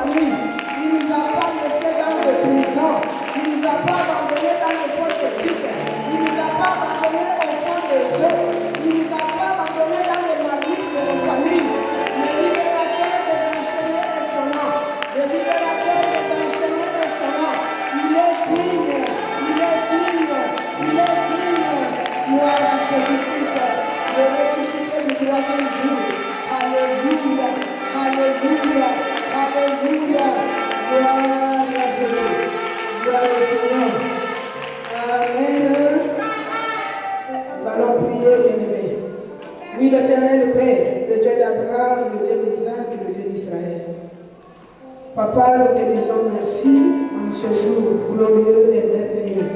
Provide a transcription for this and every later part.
famille. Il ne nous a pas laissés dans les prisons. Il ne nous a pas abandonnés dans les prostituées. Il ne nous a pas abandonnés au fond des eaux. Il ne nous a pas abandonnés dans les marmites de nos familles. Le libérateur de l'enchaîner est son nom. Le libérateur de l'enchaîner est son nom. Il est digne. Il est digne. Il est digne. Gloire à Jésus-Christ. Le ressuscité du troisième jour. Alléluia. Alléluia. Alléluia. Gloire à Jésus. Gloire au Seigneur. Amen. Nous allons prier, bien-aimés. Oui, l'Éternel Père, le Dieu d'Abraham, le Dieu d'Isaac et le Dieu d'Israël. Papa, nous te disons merci en ce jour glorieux et merveilleux.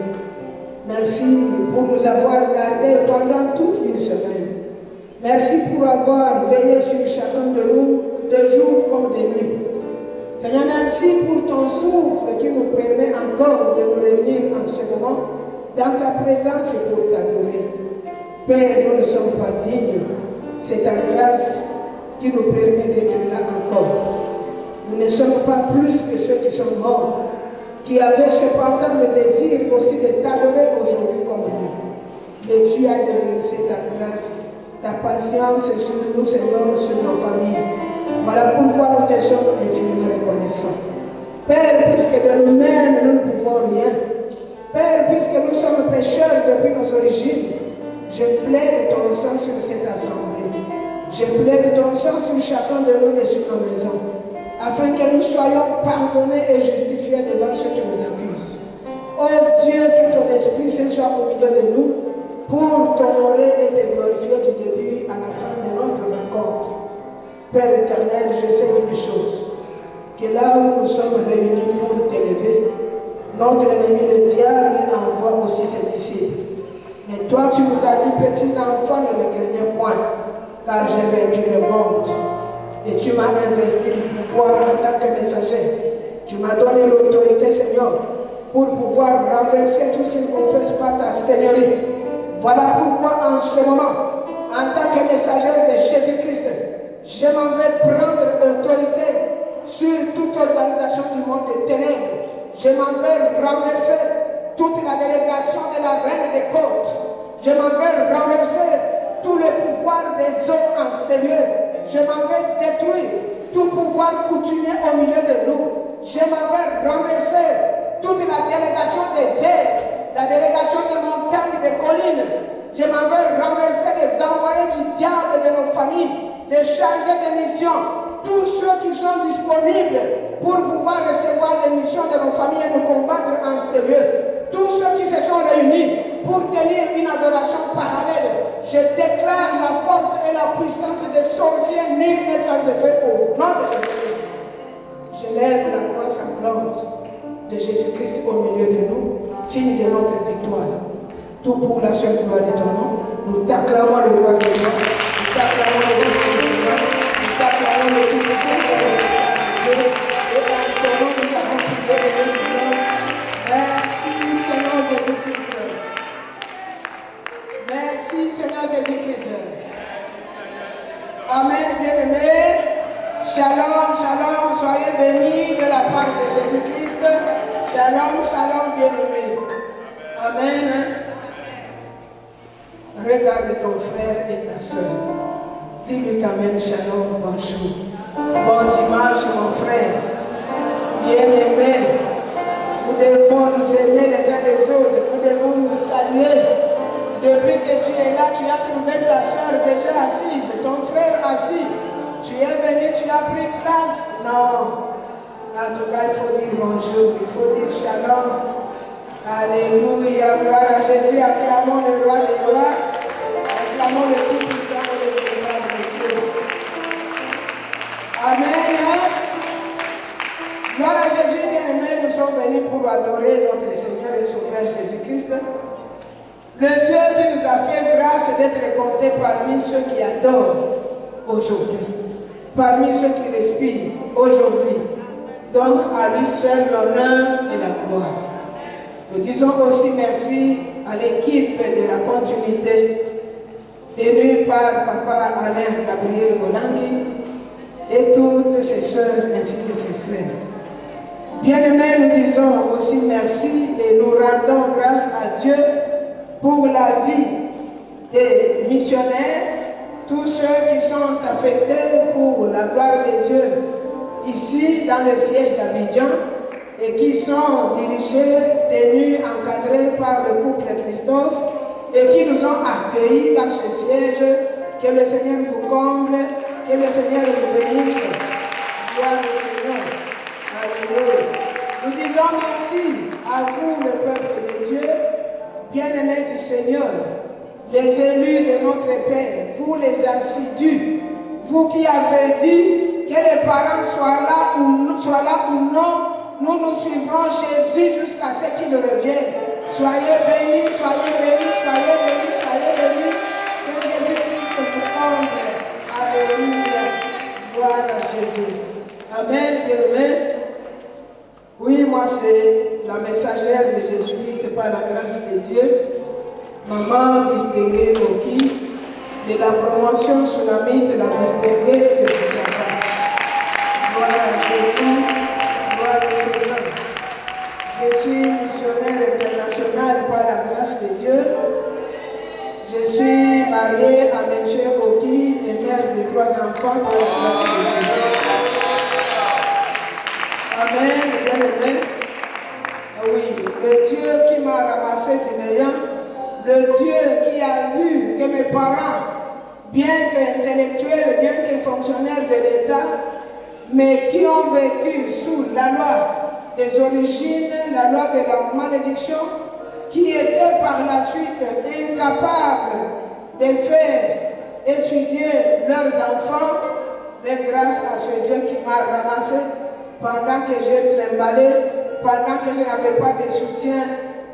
Merci pour nous avoir gardés pendant toute une semaine. Merci pour avoir veillé sur chacun de nous, de jour comme de nuit. Seigneur, merci pour ton souffle qui nous permet encore de nous réunir en ce moment dans ta présence et pour t'adorer. Père, nous ne sommes pas dignes. C'est ta grâce qui nous permet d'être là encore. Nous ne sommes pas plus que ceux qui sont morts, qui avaient cependant le désir aussi de t'adorer aujourd'hui comme nous. Mais tu as déversé ta grâce, ta patience sur nous, Seigneur, sur nos familles. Voilà pourquoi nous te sommes infiniment reconnaissants. Père, puisque de nous-mêmes nous ne pouvons rien, Père, puisque nous sommes pécheurs depuis nos origines, je plaide ton sang sur cette assemblée. Je plaide ton sang sur chacun de nous et sur nos maisons, afin que nous soyons pardonnés et justifiés devant ceux qui nous accusent. Oh Dieu, que ton Esprit Saint soit au milieu de nous pour t'honorer et te glorifier du début à la fin de notre rencontre. Père éternel, je sais une chose, que là où nous sommes réunis pour t'élever, notre ennemi le diable envoie aussi ses disciples. Mais toi tu nous as dit, petits enfants, ne me craignez point, car j'ai vaincu le monde. Et tu m'as investi du pouvoir en tant que messager. Tu m'as donné l'autorité, Seigneur, pour pouvoir renverser tout ce qui ne confesse pas ta Seigneurie. Voilà pourquoi en ce moment, en tant que messager de Jésus-Christ, je m'en vais prendre autorité sur toute organisation du monde des ténèbres. Je m'en vais renverser toute la délégation de la reine des côtes. Je m'en vais renverser tout le pouvoir des eaux en ces lieux. Je m'en vais détruire tout pouvoir coutumier au milieu de nous. Je m'en vais renverser toute la délégation des airs, la délégation des montagnes, des collines. Je m'en vais renverser les envoyés du diable de nos familles, les chargés de mission, tous ceux qui sont disponibles pour pouvoir recevoir les missions de nos familles et nous combattre en ce lieu. Tous ceux qui se sont réunis pour tenir une adoration parallèle, je déclare la force et la puissance des sorciers nuls et sans effet au nom de Jésus-Christ. Je lève la croix sanglante de Jésus-Christ au milieu de nous, signe de notre victoire. Tout pour la seule gloire de ton nom. Nous t'acclamons le roi de gloire, nous t'acclamons le Dieu de Seigneur, nous t'acclamons le Dieu de Seigneur. Et dans ton nom nous avons prié de Seigneur. Merci Seigneur Jésus-Christ. Merci Seigneur Jésus-Christ. Amen, bien-aimés. Shalom, shalom, soyez bénis de la part de Jésus-Christ. Shalom, shalom, bien-aimés. Amen. Regarde ton frère et ta soeur. Dis-lui quand même shalom, bonjour. Bon dimanche, mon frère. Bien-aimé. Nous devons nous aimer les uns les autres. Nous devons nous saluer. Depuis que tu es là, tu as trouvé ta soeur déjà assise, ton frère assis. Tu es venu, tu as pris place. Non. En tout cas, il faut dire bonjour, il faut dire shalom. Alléluia, gloire à Jésus. Acclamons le roi des gloires. Acclamons le Tout-Puissant et le gloire de Dieu. Amen. Gloire à Jésus, bien-aimés, nous sommes venus pour adorer notre Seigneur et Sauveur Jésus-Christ. Le Dieu qui nous a fait grâce d'être compté parmi ceux qui adorent aujourd'hui, parmi ceux qui respirent aujourd'hui. Donc à lui seul l'honneur et la gloire. Nous disons aussi merci à l'équipe de la continuité tenue par Papa Alain Gabriel Bonangui, et toutes ses sœurs ainsi que ses frères. Bien-aimés, nous disons aussi merci et nous rendons grâce à Dieu pour la vie des missionnaires, tous ceux qui sont affectés pour la gloire de Dieu ici dans le siège d'Abidjan et qui sont dirigés, tenus, encadrés par le couple Christophe et qui nous ont accueillis dans ce siège. Que le Seigneur vous comble, que le Seigneur vous bénisse. Gloire au Seigneur. Alléluia. Nous disons merci à vous, le peuple de Dieu, bien-aimés du Seigneur, les élus de notre Père, vous les assidus, vous qui avez dit que les parents soient là ou non, nous suivrons Jésus jusqu'à ce qu'il revienne. Soyez bénis, soyez bénis, soyez bénis, soyez bénis. Que Jésus-Christ vous comble. Alléluia. Gloire à Jésus. Amen, bien-aimés. Oui, moi c'est la messagère de Jésus-Christ par la grâce de Dieu, maman distinguée Oki, de la promotion tsunami de la distinguée de Kinshasa. Gloire à Jésus, gloire au Seigneur. Je suis missionnaire international par la grâce de Dieu. Je suis mariée à M. Oki et mère de 3 enfants par la grâce de Dieu. Amen, bien-aimé. Oui, le Dieu qui m'a ramassé du néant, le Dieu qui a vu que mes parents, bien qu'intellectuels, bien que fonctionnaires de l'État, mais qui ont vécu sous la loi des origines, la loi de la malédiction, qui étaient par la suite incapables de faire étudier leurs enfants, mais grâce à ce Dieu qui m'a ramassé, pendant que j'ai trimballé, pendant que je n'avais pas de soutien,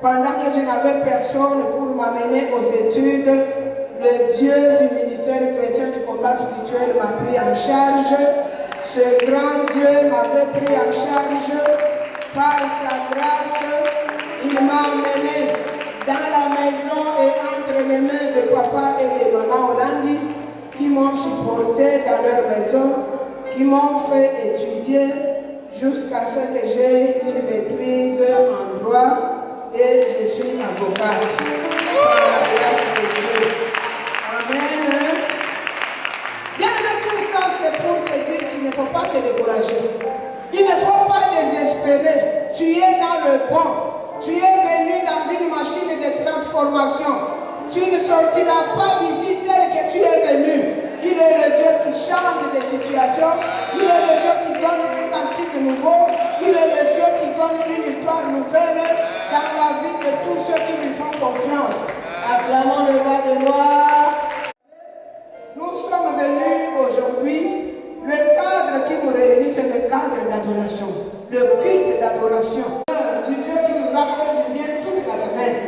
pendant que je n'avais personne pour m'amener aux études, le Dieu du ministère chrétien du combat spirituel m'a pris en charge. Ce grand Dieu m'avait pris en charge par sa grâce. Il m'a amené dans la maison et entre les mains de papa et de maman Hollandi qui m'ont supporté dans leur maison, qui m'ont fait étudier jusqu'à ce que j'ai une maîtrise en droit et je suis avocate. Par la grâce de Dieu. Amen. Bien avec tout ça, c'est pour te dire qu'il ne faut pas te décourager. Il ne faut pas désespérer. Tu es dans le bon. Tu es venu dans une machine de transformation. Tu ne sortiras pas d'ici tel que tu es venu. Il est le Dieu qui change des situations. Il est le Dieu qui donne un cantique nouveau. Il est le Dieu qui donne une histoire nouvelle dans la vie de tous ceux qui lui font confiance. Acclamons le roi des rois. Nous sommes venus aujourd'hui. Le cadre qui nous réunit, c'est le cadre d'adoration. Le culte d'adoration. Du Dieu qui nous a fait du bien toute la semaine.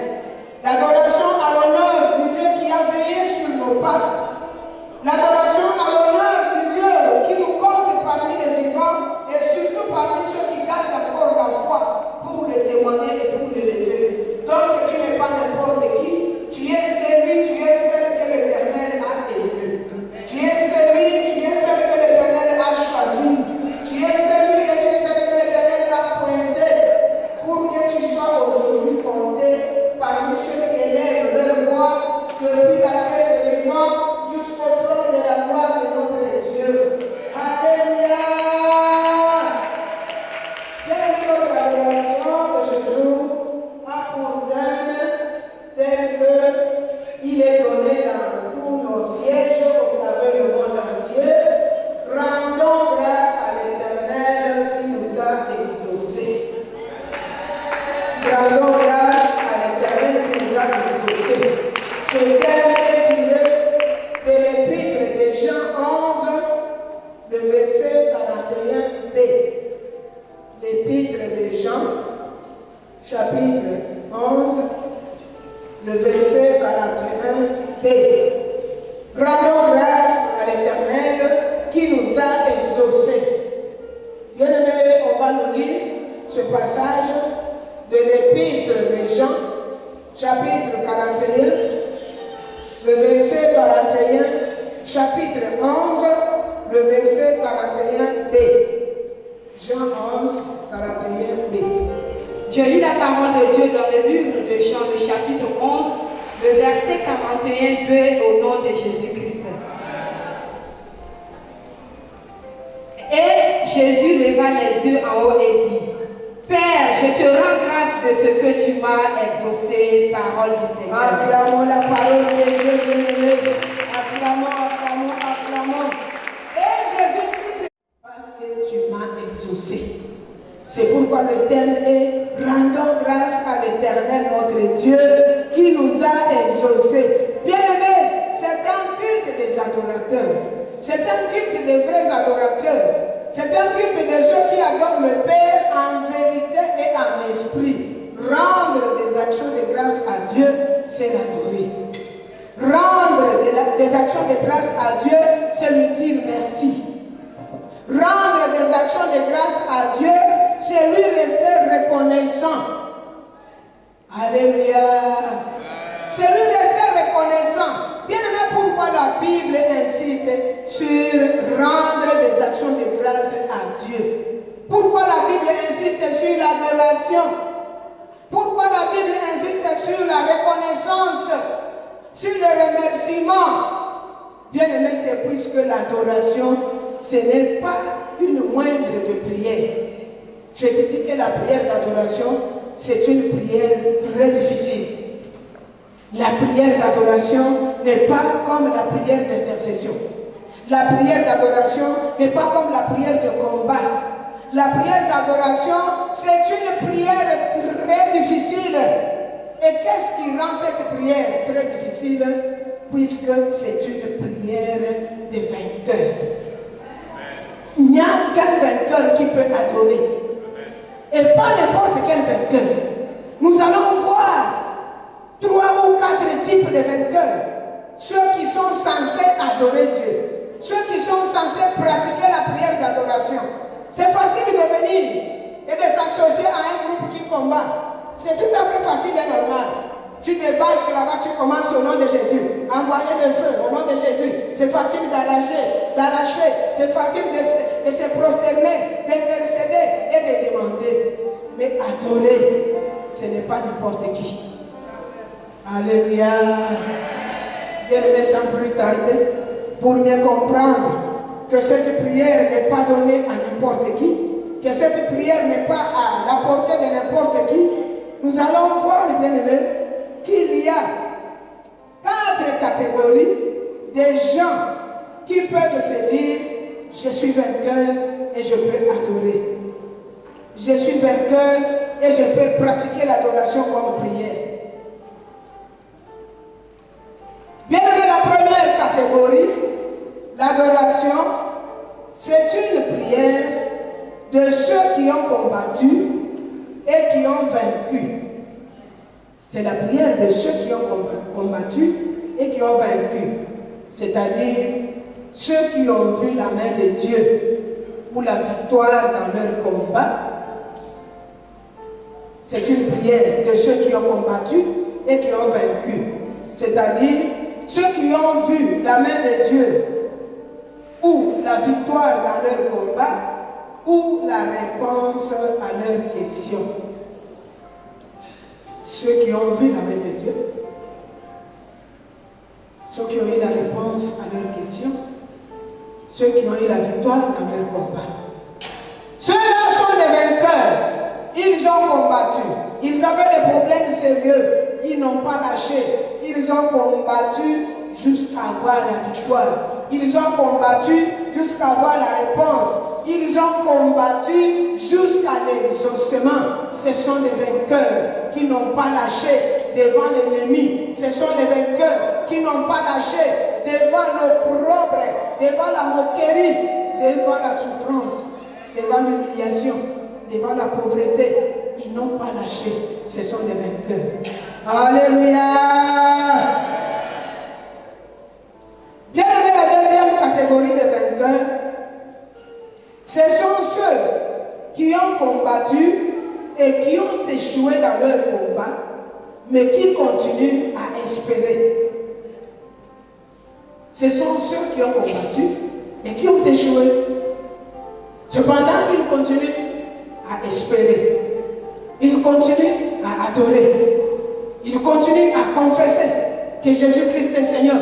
L'adoration à l'honneur du Dieu qui a veillé sur nos pas. L'adoration à l'honneur du Dieu qui nous compte parmi les vivants et surtout parmi ceux qui gardent encore la foi pour le témoigner et pour l'élever. Donc tu n'es pas n'importe qui, tu es celui, tu es celle que l'Éternel a élu. Tu es celui, tu es celle que l'Éternel a choisi. Tu es celui et tu es celle que l'Éternel a pointé pour que tu sois aujourd'hui compté parmi ceux qui élèvent leur voix depuis la terre des vivants jusqu'au trône de la gloire de notre Dieu. Alléluia! Quelle est notre adoration de ce jour a pour thème tel qu'il est donné dans tous nos sièges au travers du monde entier? Rendons grâce à l'Éternel qui nous a exaucés. Rendons grâce à l'Éternel qui nous a exaucés. Ce thème est tiré de l'épître de Jean 11, le verset 41b. L'épître de Jean, chapitre 11, le verset 41b. Rendons grâce à l'Éternel qui nous a exaucés. Bien aimé, on va nous lire ce passage de l'épître de Jean, chapitre 41, le verset 41, chapitre 11, le verset 41b. Jean 11, 41b. Je lis la parole de Dieu dans le livre de Jean, le chapitre 11, le verset 41b au nom de Jésus-Christ. Et Jésus leva les yeux en haut et dit, Père, je te rends grâce de ce que tu m'as exaucé, parole du Seigneur. Acclamons la parole de Dieu, bien-aimé. Acclamons, acclamons, acclamons. Et Jésus-Christ, parce que tu m'as exaucé. C'est pourquoi le thème est rendons grâce à l'Éternel notre Dieu qui nous a exaucés. Bien-aimé, c'est un culte des adorateurs. C'est un culte des vrais adorateurs. C'est un culte de ceux qui adorent le Père en vérité et en esprit. Rendre des actions de grâce à Dieu, c'est l'adorer. Rendre des actions de grâce à Dieu, c'est lui dire merci. Rendre des actions de grâce à Dieu, c'est lui rester reconnaissant. Alléluia. C'est lui rester reconnaissant. Bien aimé, pourquoi la Bible insiste sur rendre des actions de grâce à Dieu? Pourquoi la Bible insiste sur l'adoration? Pourquoi la Bible insiste sur la reconnaissance, sur le remerciement? Bien aimé, c'est puisque l'adoration, ce n'est pas une moindre de prière. Je te dis que la prière d'adoration, c'est une prière très difficile. La prière d'adoration n'est pas comme la prière d'intercession. La prière d'adoration n'est pas comme la prière de combat. La prière d'adoration, c'est une prière très difficile. Et qu'est-ce qui rend cette prière très difficile? Puisque c'est une prière de vainqueur. Il n'y a qu'un vainqueur qui peut adorer. Et pas n'importe quel vainqueur. Nous allons voir 3 ou 4 types de vainqueurs. Ceux qui sont censés adorer Dieu. Ceux qui sont censés pratiquer la prière d'adoration. C'est facile de venir et de s'associer à un groupe qui combat. C'est tout à fait facile et normal. Tu débarques là-bas, tu commences au nom de Jésus. Envoyer le feu au nom de Jésus. C'est facile d'arracher. C'est facile de se prosterner, d'intercéder et de demander. Mais adorer, ce n'est pas n'importe qui. Alléluia. Bien-aimé, sans plus tarder, pour mieux comprendre que cette prière n'est pas donnée à n'importe qui, que cette prière n'est pas à la portée de n'importe qui, nous allons voir, bien-aimé, qu'il y a 4 catégories de gens qui peuvent se dire je suis vainqueur et je peux adorer. Je suis vainqueur et je peux pratiquer l'adoration comme prière. Bien aimé, la première catégorie, l'adoration, c'est une prière de ceux qui ont combattu et qui ont vaincu. C'est la prière de ceux qui ont combattu et qui ont vaincu. C'est-à-dire ceux qui ont vu la main de Dieu pour la victoire dans leur combat. C'est une prière de ceux qui ont combattu et qui ont vaincu. C'est-à-dire ceux qui ont vu la main de Dieu ou la victoire dans leur combat ou la réponse à leurs questions. Ceux qui ont vu la main de Dieu, ceux qui ont eu la réponse à leurs questions, ceux qui ont eu la victoire dans leur combat. Ceux-là sont des vainqueurs. Ils ont combattu. Ils avaient des problèmes sérieux. Ils n'ont pas lâché. Ils ont combattu jusqu'à avoir la victoire. Ils ont combattu jusqu'à avoir la réponse. Ils ont combattu jusqu'à l'exaucement. Ce sont des vainqueurs qui n'ont pas lâché devant l'ennemi. Ce sont des vainqueurs qui n'ont pas lâché devant l'opprobre, devant la moquerie, devant la souffrance, devant l'humiliation, devant la pauvreté. Ils n'ont pas lâché. Ce sont des vainqueurs. Alléluia. Bien aimé, la deuxième catégorie de vainqueurs, ce sont ceux qui ont combattu et qui ont échoué dans leur combat, mais qui continuent à espérer. Ce sont ceux qui ont combattu et qui ont échoué. Cependant, ils continuent à espérer. Ils continuent à adorer. Ils continuent à confesser que Jésus-Christ est Seigneur.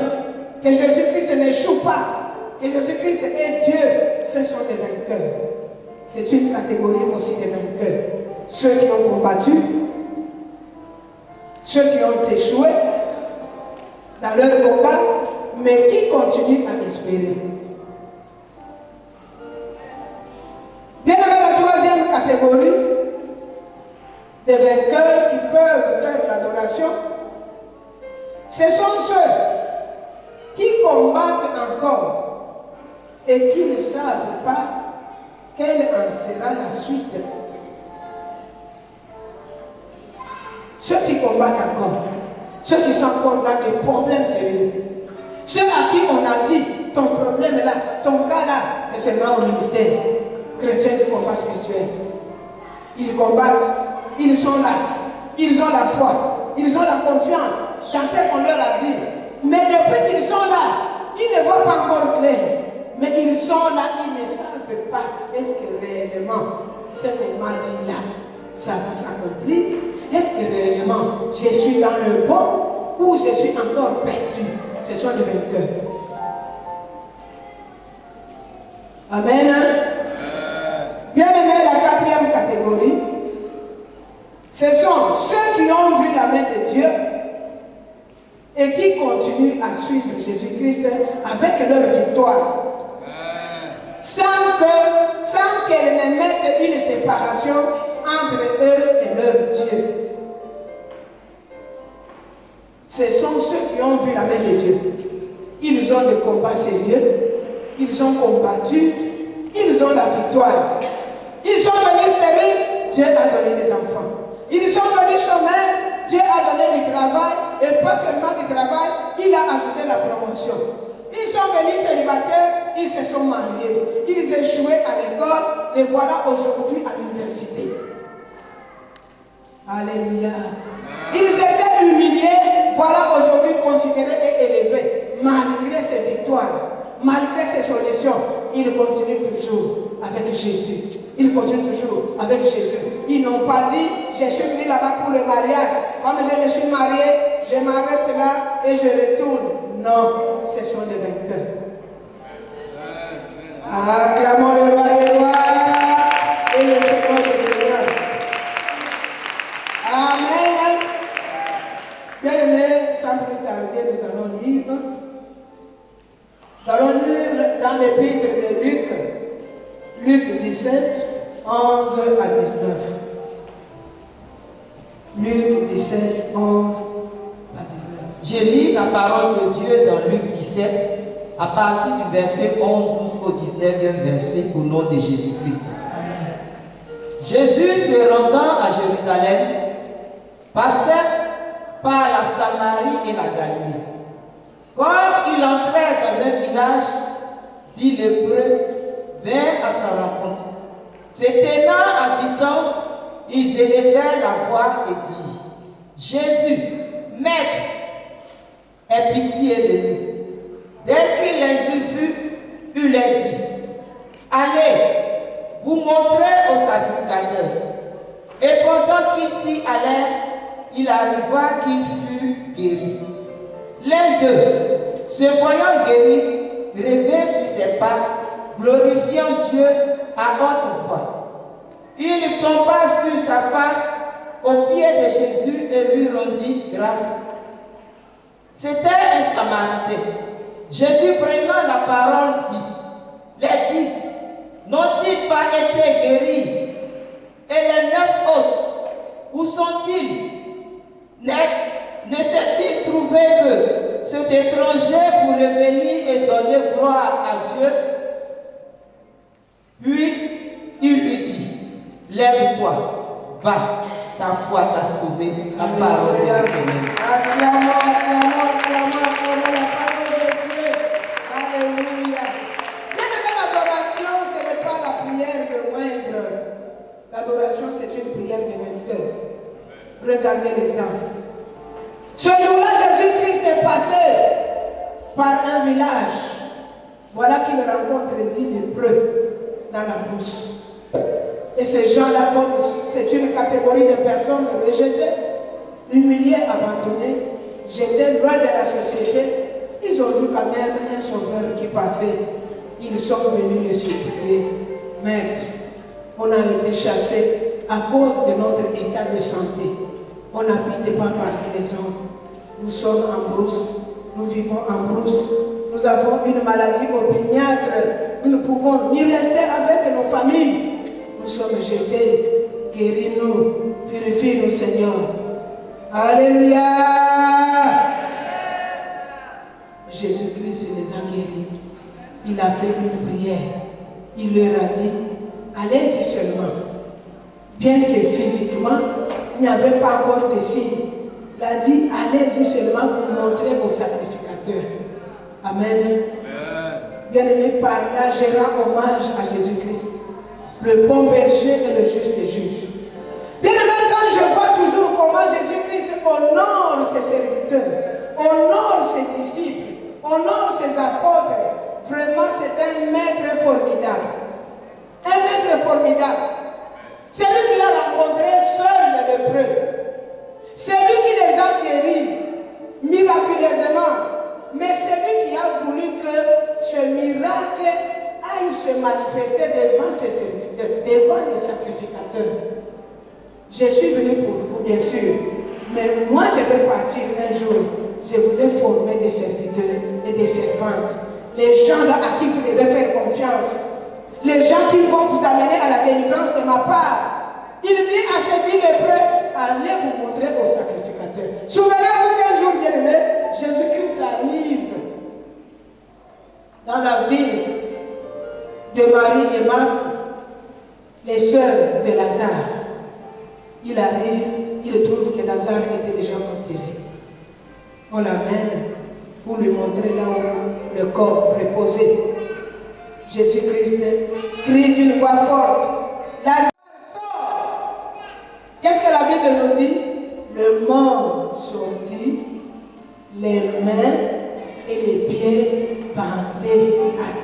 Que Jésus-Christ n'échoue pas. Que Jésus-Christ est Dieu. Ce sont des vainqueurs. C'est une catégorie aussi des vainqueurs. Ceux qui ont combattu, ceux qui ont échoué dans leur combat, mais qui continuent à espérer. Bien aimé, la troisième catégorie des vainqueurs qui peuvent faire l'adoration, ce sont ceux qui combattent encore et qui ne savent pas quelle en sera la suite. Ceux qui combattent encore, ceux qui sont encore dans des problèmes sérieux, ceux à qui on a dit, ton problème est là, ton cas là, c'est seulement au ministère chrétien du combat spirituel. Ils combattent, ils sont là, ils ont la foi, ils ont la confiance dans ce qu'on leur a dit. Mais depuis qu'ils sont là, ils ne voient pas encore clair. Mais ils sont là, ils ne savent pas est-ce que réellement ce qu'on m'a dit là, ça va s'accomplir. Est-ce que réellement je suis dans le bon ou je suis encore perdu? Ce sont les vainqueurs. Amen. Bien aimé, la quatrième catégorie, ce sont ceux qui ont vu la main de Dieu et qui continuent à suivre Jésus-Christ avec leur victoire. Sans qu'elle ne mette une séparation entre eux et leur Dieu. Ce sont ceux qui ont vu la main de Dieu. Ils ont le combat sérieux, ils ont combattu, ils ont la victoire. Ils sont venus stériles, Dieu a donné des enfants. Ils sont venus chômeurs, Dieu a donné du travail, et pas seulement du travail, il a ajouté la promotion. Ils sont venus célibataires, ils se sont mariés. Ils échouaient à l'école, les voilà aujourd'hui à l'université. Alléluia. Ils étaient humiliés, voilà aujourd'hui considérés et élevés. Malgré ces victoires, malgré ces solutions, ils continuent toujours avec Jésus. Ils continuent toujours avec Jésus. Ils n'ont pas dit, je suis venu là-bas pour le mariage. Comme je me suis marié, je m'arrête là et je retourne. Non, ce sont les vainqueurs. Acclamons le roi des rois et le Seigneur des seigneurs. Amen. Bien aimé, sans plus tarder, nous allons lire. Nous allons lire dans l'épître de Luc, Luc 17, 11 à 19. Luc 17, 11 à 19. Je lis la parole de Dieu dans Luc 17, à partir du verset 11 jusqu'au 19e verset, au nom de Jésus-Christ. Jésus, se rendant à Jérusalem, passait par la Samarie et la Galilée. Comme il entrait dans un village, dit l'Hébreu, vint à sa rencontre. Se tenant à distance, ils élevèrent la voix et dirent, Jésus, Maître, aie pitié de nous. Dès qu'il les eut vus, il leur dit, allez, vous montrez aux sacrificateurs. Et pendant qu'ils s'y allèrent, il arriva qu'il fut guéri. L'un d'eux, se voyant guéri, revint sur ses pas, glorifiant Dieu à haute voix. Il tomba sur sa face aux pieds de Jésus et lui rendit grâce. C'était un Samaritain. Jésus, prenant la parole, dit, les 10 n'ont-ils pas été guéris? Et les 9 autres, où sont-ils? Ne s'est-il trouvé que cet étranger pour revenir et donner gloire à Dieu? Puis il lui dit, lève-toi, va, ta foi t'a sauvé. La parole est bénie. Acclamons la parole de Dieu. Alléluia. Bien aimé, l'adoration, ce n'est pas la prière de moindre. L'adoration, c'est une prière de vainqueur. Regardez l'exemple. Ce jour-là, Jésus-Christ est passé par un village Voilà qu'il rencontre 10 lépreux dans la brousse. Et ces gens-là, c'est une catégorie de personnes rejetées, humiliées, abandonnées, jetées loin de la société. Ils ont vu quand même un sauveur qui passait. Ils sont venus le supplier. Maître, on a été chassés à cause de notre état de santé. On n'habite pas parmi les hommes. Nous sommes en brousse. Nous vivons en brousse. Nous avons une maladie opiniâtre. Nous ne pouvons ni rester avec nos familles. Nous sommes jetés. Guéris-nous. Purifie-nous, Seigneur. Alléluia. Jésus-Christ les a guéris. Il a fait une prière. Il leur a dit, allez-y seulement. Bien que physiquement, il n'y avait pas encore de signes. Il a dit, allez-y seulement vous montrer au sacrificateur. Amen. Bien-aimé, par là, je rends hommage à Jésus-Christ, le bon berger et le juste juge. Bien-aimé, quand je vois toujours comment Jésus-Christ honore ses serviteurs, honore ses disciples, honore ses apôtres, vraiment c'est un maître formidable. Un maître formidable. C'est lui qui a rencontré seul les lépreux. C'est lui qui les a guéris miraculeusement. Mais c'est lui qui a voulu que ce miracle aille se manifester devant ses serviteurs, devant les sacrificateurs. Je suis venu pour vous, bien sûr. Mais moi, je vais partir un jour. Je vous ai formé des serviteurs et des servantes. Les gens à qui vous devez faire confiance. Les gens qui vont vous amener à la délivrance de ma part. Il dit à ces 10 lépreux, allez vous montrer au sacrificateur. Souvenez-vous qu'un jour, bien-aimé, Jésus-Christ arrive dans la ville de Marie et Marthe, les sœurs de Lazare. Il arrive, il trouve que Lazare était déjà enterré. On l'amène pour lui montrer là où le corps reposait. Jésus-Christ crie d'une voix forte, Lazare sort. Qu'est-ce que la Bible nous dit? Le mort sortit, les mains et les pieds bandés,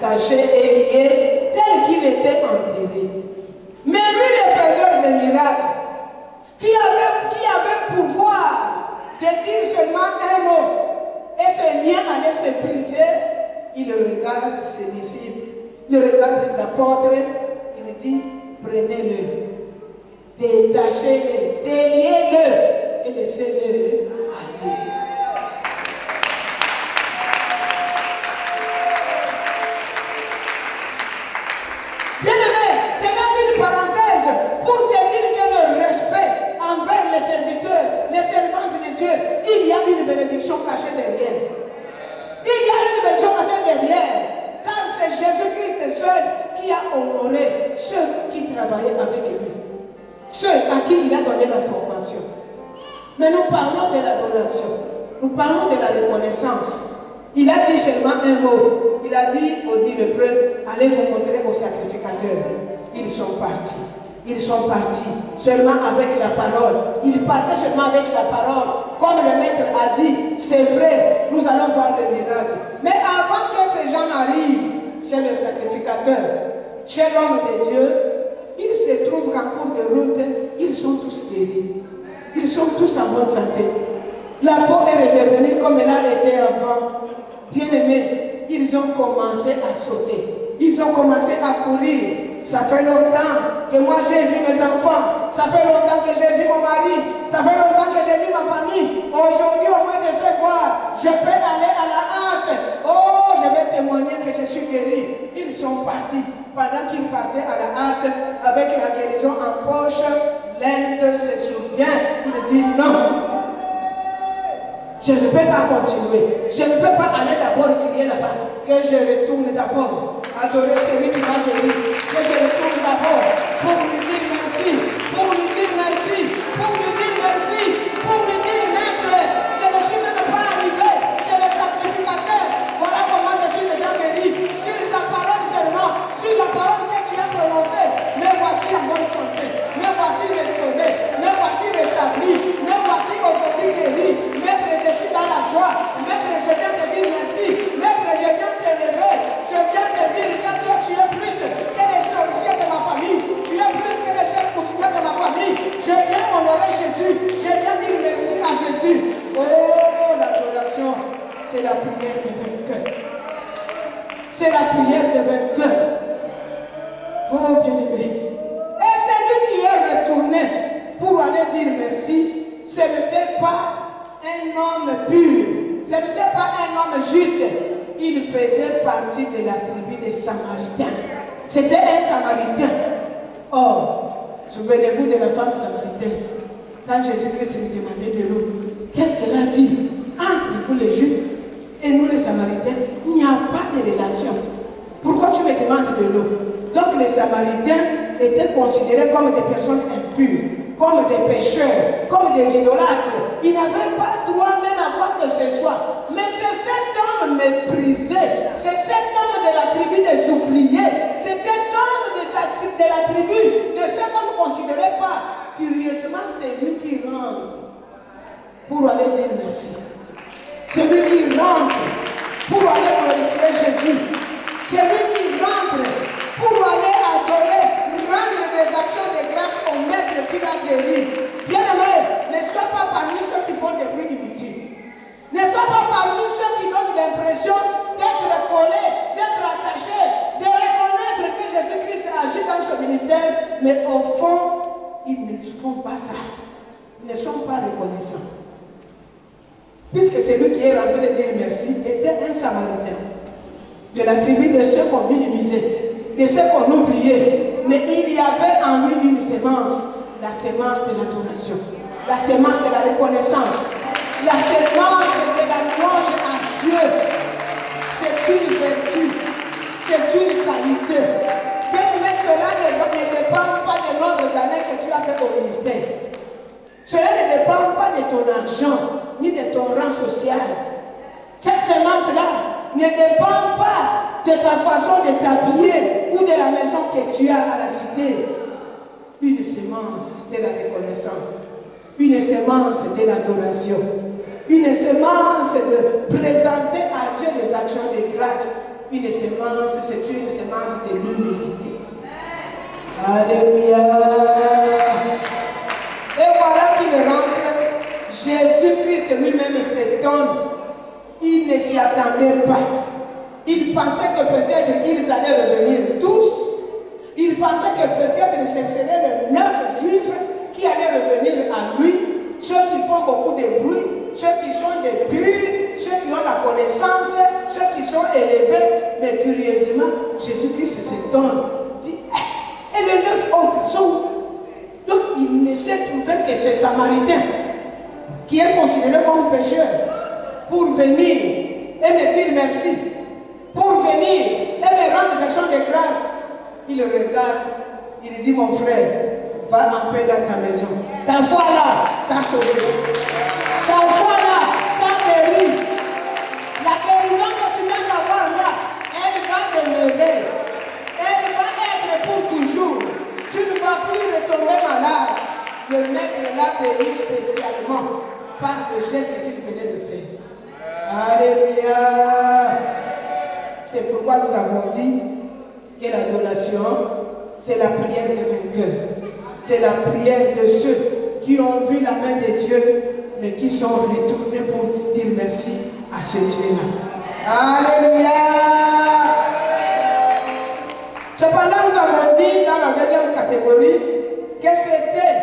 attachés et liés, tel qu'il était enterré. Mais lui, le faiseur de miracles, qui avait pouvoir de dire seulement un mot, et ce lien allait se briser, il regarde ses disciples, il regarde les apôtres, il dit, prenez-le, détachez-le, déliez-le, et laissez-le aller. Bien-aimé, c'est même une parenthèse pour te dire que le respect envers les serviteurs, les servantes de Dieu, il y a une bénédiction cachée derrière. Il y a une bénédiction cachée derrière. Car c'est Jésus-Christ seul qui a honoré ceux qui travaillaient avec lui. Ceux à qui il a donné la formation. Mais nous parlons de l'adoration. Nous parlons de la reconnaissance. Il a dit seulement un mot. Il a dit aux 10 lépreux, allez vous montrer au sacrificateur. Ils sont partis. Ils sont partis seulement avec la parole. Ils partaient seulement avec la parole. Comme le maître a dit, c'est vrai, nous allons voir le miracle. Mais avant que ces gens n'arrivent chez le sacrificateur, chez l'homme de Dieu, il se trouve qu'en cours de route, ils sont tous guéris. Ils sont tous en bonne santé. La peau est redevenue comme elle a été avant. Bien-aimés, ils ont commencé à sauter. Ils ont commencé à courir. Ça fait longtemps que moi j'ai vu mes enfants. Ça fait longtemps que j'ai vu mon mari. Ça fait longtemps que j'ai vu ma famille. Aujourd'hui, au moins, je sais voir. Je peux aller à la hâte. Oh, je vais témoigner que je suis guéri. Ils sont partis. Pendant qu'ils partaient à la hâte, avec la guérison en poche, l'Inde se souvient. Il dit non. Je ne peux pas continuer. Je ne peux pas aller d'abord crier là-bas. Que je retourne d'abord. Adorer celui qui m'a guéri. Que je retourne d'abord pour lui dire merci. Pour lui dire merci. Pour lui dire merci. Pour lui dire maître. Je ne suis même pas arrivé. C'est le sacrificateur. Voilà comment je suis déjà guéri. Sur la parole seulement. Sur la parole que tu as prononcée. Me voici en bonne santé. Me voici restauré. Me voici rétabli. Me voici aujourd'hui guéri. Maître, je suis dans la joie. Maître, je viens te dire merci. Maître, je viens te lever. Je viens c'est la prière de vainqueur. Oh bien-aimé. Et celui qui est retourné pour aller dire merci, ce n'était pas un homme pur, ce n'était pas un homme juste. Il faisait partie de la tribu des Samaritains. C'était un Samaritain. Or, souvenez-vous de la femme samaritaine. Quand Jésus-Christ lui demandait de l'eau, qu'est-ce qu'elle a dit? Entre vous les Juifs et nous les Samaritains, il n'y a pas de relation. Pourquoi tu me demandes de l'eau? Donc les Samaritains étaient considérés comme des personnes impures, comme des pécheurs, comme des idolâtres. Ils n'avaient pas droit même à quoi que ce soit. Mais c'est cet homme méprisé, c'est cet homme de la tribu des oubliés, c'est cet homme de la tribu de ceux qu'on ne considérait pas. Curieusement, c'est lui qui rentre pour aller dire merci. C'est lui qui rentre pour aller glorifier Jésus. C'est lui qui rentre pour aller adorer, rendre des actions de grâce au maître qui l'a guéri. Bien-aimé, ne sois pas parmi ceux qui font des bruits inutiles. Ne sois pas parmi ceux qui donnent l'impression d'être collés, d'être attachés, de reconnaître que Jésus-Christ agit dans ce ministère, mais au fond, ils ne font pas ça. Ils ne sont pas reconnaissants. Puisque celui qui est rentré dire merci était un Samaritain, de la tribu de ceux qu'on minimisait, de ceux qu'on oubliait. Mais il y avait en lui une sémence, la sémence de l'adoration, la sémence de la reconnaissance, la sémence de la louange à Dieu. C'est une vertu, c'est une qualité. Mais cela ne dépend pas du nombre d'années que tu as fait au ministère. Cela ne dépend pas de ton argent, ni de ton rang social. Cette sémence-là ne dépend pas de ta façon de t'habiller ou de la maison que tu as à la cité. Une sémence de la reconnaissance, une sémence de l'adoration, une sémence de présenter à Dieu des actions de grâce. Une sémence, c'est une sémence de l'humilité. Alléluia. Et voilà qu'il rentre. Jésus-Christ lui-même s'étonne. Il ne s'y attendait pas. Il pensait que peut-être ils allaient revenir tous. Il pensait que peut-être ce seraient les 9 juifs qui allaient revenir à lui. Ceux qui font beaucoup de bruit, ceux qui sont des purs, ceux qui ont la connaissance, ceux qui sont élevés. Mais curieusement, Jésus-Christ s'étonne. Dit, et les 9 autres sont où? Donc il ne s'est trouvé que ce Samaritain qui est considéré comme pécheur pour venir et me dire merci, pour venir et me rendre action de grâce. Il le regarde, il dit, mon frère, va en paix dans ta maison. Ta foi là t'a sauvé. Ta foi là t'a guéri. La guérison que tu viens d'avoir là, elle va demeurer. Elle va être pour toujours. Tu ne vas plus retomber malade. Le maître l'a béni spécialement par le geste qu'il venait de faire. Alléluia. C'est pourquoi nous avons dit que l'adoration, c'est la prière de vainqueur. C'est la prière de ceux qui ont vu la main de Dieu, mais qui sont retournés pour dire merci à ce Dieu-là. Alléluia. Cependant, nous avons dit dans la deuxième catégorie que c'était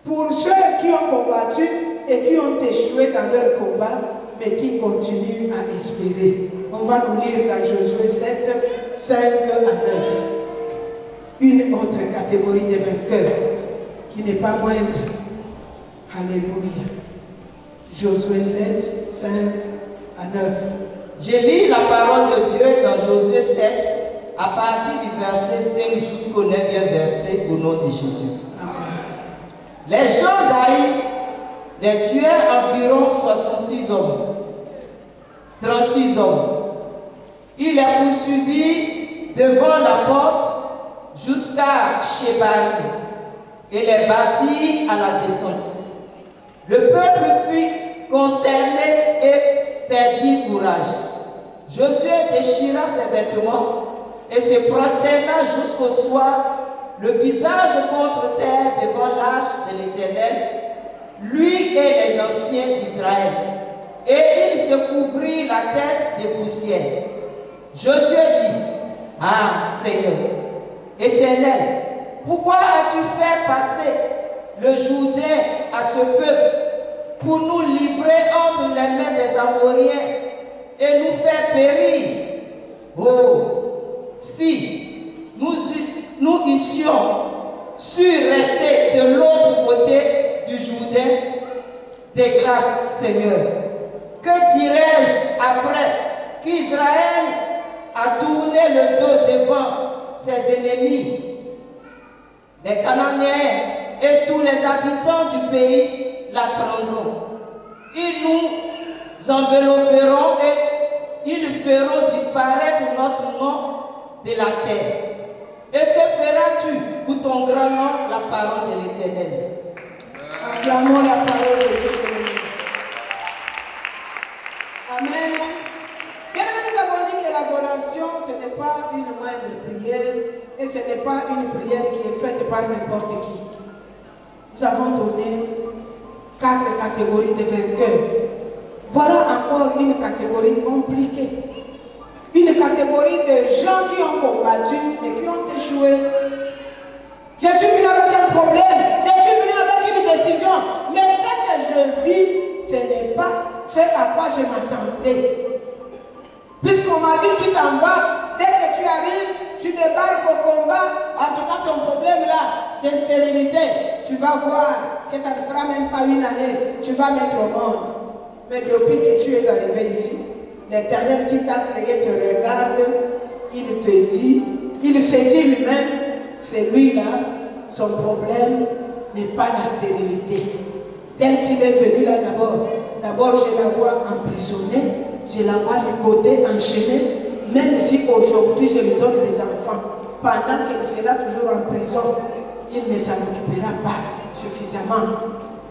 pour ceux qui ont combattu et qui ont échoué dans leur combat, mais qui continuent à espérer. On va nous lire dans Josué 7, 5 à 9. Une autre catégorie de vainqueurs qui n'est pas moindre. Alléluia. Josué 7, 5 à 9. Je lis la parole de Dieu dans Josué 7, à partir du verset 5 jusqu'au 9e verset, au nom de Jésus. Amen. Les gens d'Aï les tuèrent environ 66 hommes, 36 hommes. Il les poursuivit devant la porte jusqu'à Shébari et les battit à la descente. Le peuple fut consterné et perdit courage. Josué déchira ses vêtements et se prosterna jusqu'au soir, le visage contre terre devant l'arche de l'Éternel, lui et les anciens d'Israël. Et il se couvrit la tête de poussière. Josué dit, ah Seigneur, Éternel, pourquoi as-tu fait passer le Jourdain à ce peuple pour nous livrer entre les mains des Amoriens et nous faire périr? Oh, si nous eussions su rester de l'autre côté du Jourdain, de grâce, Seigneur. Que dirais-je après qu'Israël a tourné le dos devant ses ennemis? Les Cananéens et tous les habitants du pays l'apprendront. Ils nous envelopperont et ils feront disparaître notre nom de la terre. Et que feras-tu pour ton grand nom, la parole de l'Éternel? Acclamons la parole de Dieu. Amen. Bien aimé, nous avons dit que l'adoration, ce n'est pas une moindre prière et ce n'est pas une prière qui est faite par n'importe qui. Nous avons donné 4 catégories de vainqueurs. Voilà encore une catégorie compliquée. Une catégorie de gens qui ont combattu et qui ont échoué. Je suis venu avec un problème, je suis venu avec une décision, mais ce que je vis, ce n'est pas ce à quoi je m'attendais. Puisqu'on m'a dit, tu t'en vas, dès que tu arrives, tu débarques au combat, en tout cas ton problème là, de stérilité, tu vas voir que ça ne fera même pas une année, tu vas mettre au monde. Mais depuis que tu es arrivé ici, l'Éternel qui t'a créé te regarde, il te dit, il se dit lui-même, celui-là, son problème n'est pas la stérilité. Tel qu'il est venu là d'abord je la vois emprisonnée, je la vois ligoter, enchaînée, même si aujourd'hui je lui donne des enfants, pendant qu'elle sera toujours en prison, il ne s'en occupera pas suffisamment.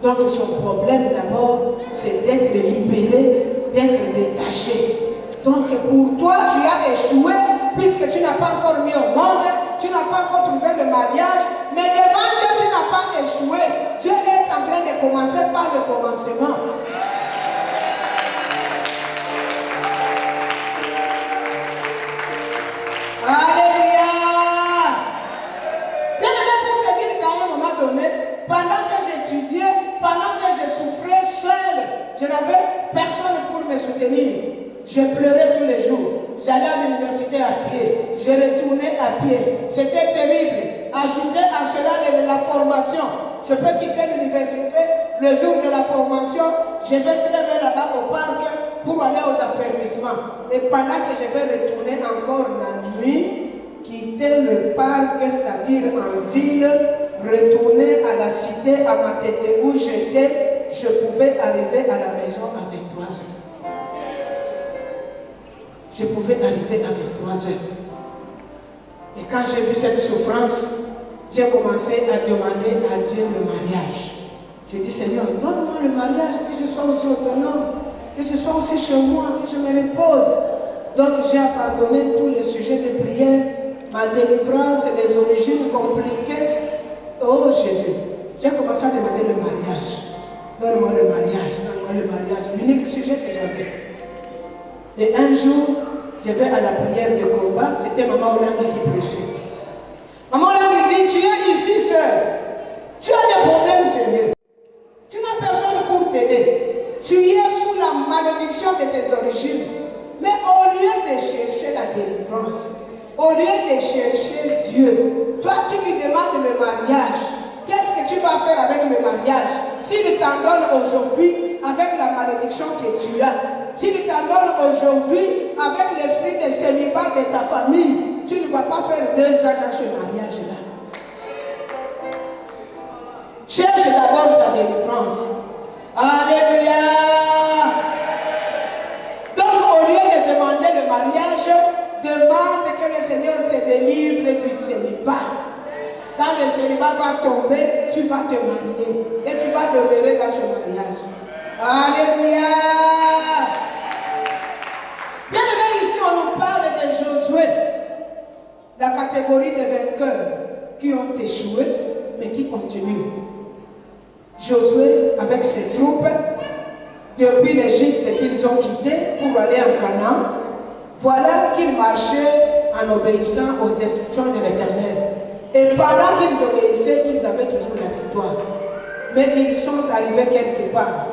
Donc son problème d'abord, c'est d'être libéré, d'être détaché. Donc pour toi, tu as échoué, puisque tu n'as pas encore mis au monde, tu n'as pas encore trouvé le mariage, mais devant Dieu, tu n'as pas échoué. Dieu est en train de commencer par le commencement. Alléluia! Bien aimé, pour te dire qu'à un moment donné, pendant que j'étudiais, pendant que je souffrais seul, je n'avais personne pour me soutenir. Je pleurais tous les jours. J'allais à l'université à pied. Je retournais à pied. C'était terrible. Ajouter à cela la formation. Je peux quitter l'université le jour de la formation. Je vais traîner là-bas au parc pour aller aux affermissements. Et pendant que je vais retourner encore la nuit, quitter le parc, c'est-à-dire en ville, retourner à la cité, à ma tête où j'étais, je pouvais arriver à la maison avec 3 heures. Je pouvais arriver avec 3 heures. Et quand j'ai vu cette souffrance, j'ai commencé à demander à Dieu le mariage. J'ai dit, Seigneur, donne-moi le mariage, que je sois aussi autonome, que je sois aussi chez moi, que je me repose. Donc j'ai abandonné tous les sujets de prière, ma délivrance et les origines compliquées. Oh Jésus, j'ai commencé à demander le mariage. Donne-moi le mariage, donne-moi le mariage. L'unique sujet que j'avais. Et un jour, je vais à la prière de combat, c'était Maman Olanga qui prêchait. Maman Olanga dit, tu es ici seul. Tu as des problèmes sérieux. Tu n'as personne pour t'aider. Tu es sous la malédiction de tes origines. Mais au lieu de chercher la délivrance, au lieu de chercher Dieu, toi tu lui demandes le mariage. Qu'est-ce que tu vas faire avec le mariage? S'il t'en donne aujourd'hui avec la malédiction que tu as, s'il t'en donne aujourd'hui avec l'esprit de célibat de ta famille, tu ne vas pas faire 2 ans dans ce mariage-là. Cherche d'abord ta délivrance. Alléluia! Donc au lieu de demander le mariage, demande que le Seigneur te délivre du célibat. Quand le célibat va tomber, tu vas te marier et tu vas demeurer dans ce mariage. Alléluia! Bien aimé, ici on nous parle de Josué, la catégorie des vainqueurs qui ont échoué mais qui continuent. Josué avec ses troupes depuis l'Égypte qu'ils ont quitté pour aller en Canaan, Voilà qu'ils marchaient en obéissant aux instructions de l'Éternel. Et pendant qu'ils obéissaient, ils avaient toujours la victoire. Mais ils sont arrivés quelque part,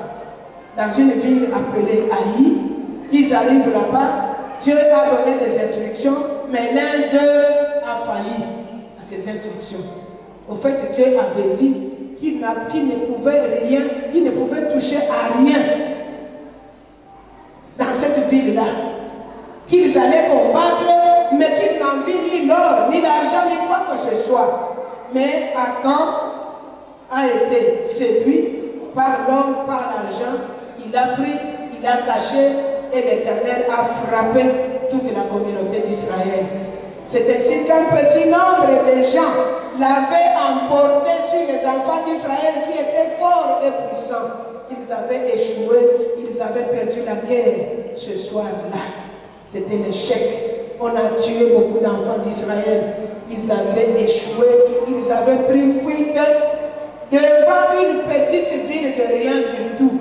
dans une ville appelée Haï. Ils arrivent là-bas. Dieu a donné des instructions, mais l'un d'eux a failli à ces instructions. Au fait, Dieu avait dit qu'il ne pouvait rien, il ne pouvait toucher à rien dans cette ville-là. Qu'ils allaient combattre, mais qu'ils n'en vit ni l'or, ni l'argent, ni quoi que ce soit. Mais Akan a été séduit par l'or, par l'argent. Il a pris, il a caché, et l'Éternel a frappé toute la communauté d'Israël. C'est ainsi qu'un petit nombre de gens l'avaient emporté sur les enfants d'Israël qui étaient forts et puissants. Ils avaient échoué, ils avaient perdu la guerre ce soir-là. C'était l'échec. On a tué beaucoup d'enfants d'Israël. Ils avaient échoué, ils avaient pris fuite devant une petite ville de rien du tout.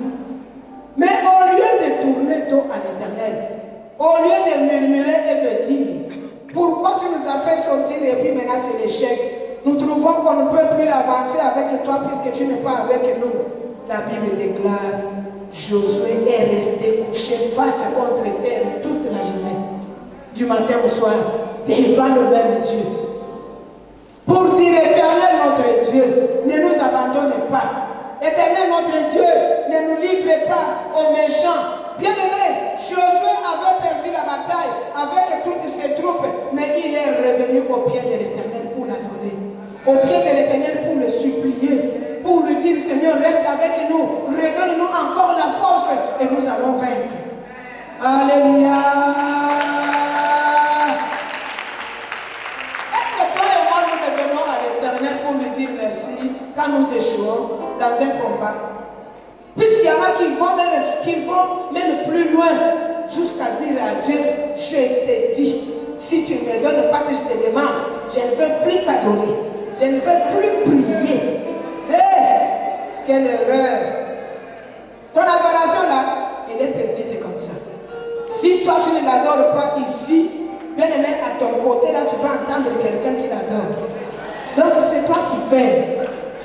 Mais au lieu de tourner dos à l'Éternel, au lieu de murmurer et de dire, pourquoi tu nous as fait sortir et puis maintenant c'est l'échec, nous trouvons qu'on ne peut plus avancer avec toi puisque tu n'es pas avec nous. La Bible déclare, Josué est resté couché face contre terre toute la journée, du matin au soir, devant le même Dieu. Pour dire, Éternel notre Dieu, ne nous abandonne pas. Éternel notre Dieu, ne nous livre pas aux méchants. Bien-aimé, Josué avait perdu la bataille avec toutes ses troupes, mais il est revenu au pied de l'Éternel pour l'adorer. Au pied de l'Éternel pour le supplier, pour lui dire, Seigneur, reste avec nous, redonne-nous encore la force et nous allons vaincre. Alléluia. Est-ce que toi et moi nous revenons à l'Éternel pour lui dire merci quand nous échouons dans un combat? Puisqu'il y en a qui vont même plus loin jusqu'à dire à Dieu, je t'ai dit, si tu ne me donnes pas ce que je te demande, je ne veux plus t'adorer, je ne veux plus prier. Quelle erreur! Ton adoration là, elle est petite comme ça. Si toi tu ne l'adores pas ici, bien aimé, à ton côté là, tu vas entendre quelqu'un qui l'adore. Donc c'est toi qui fais.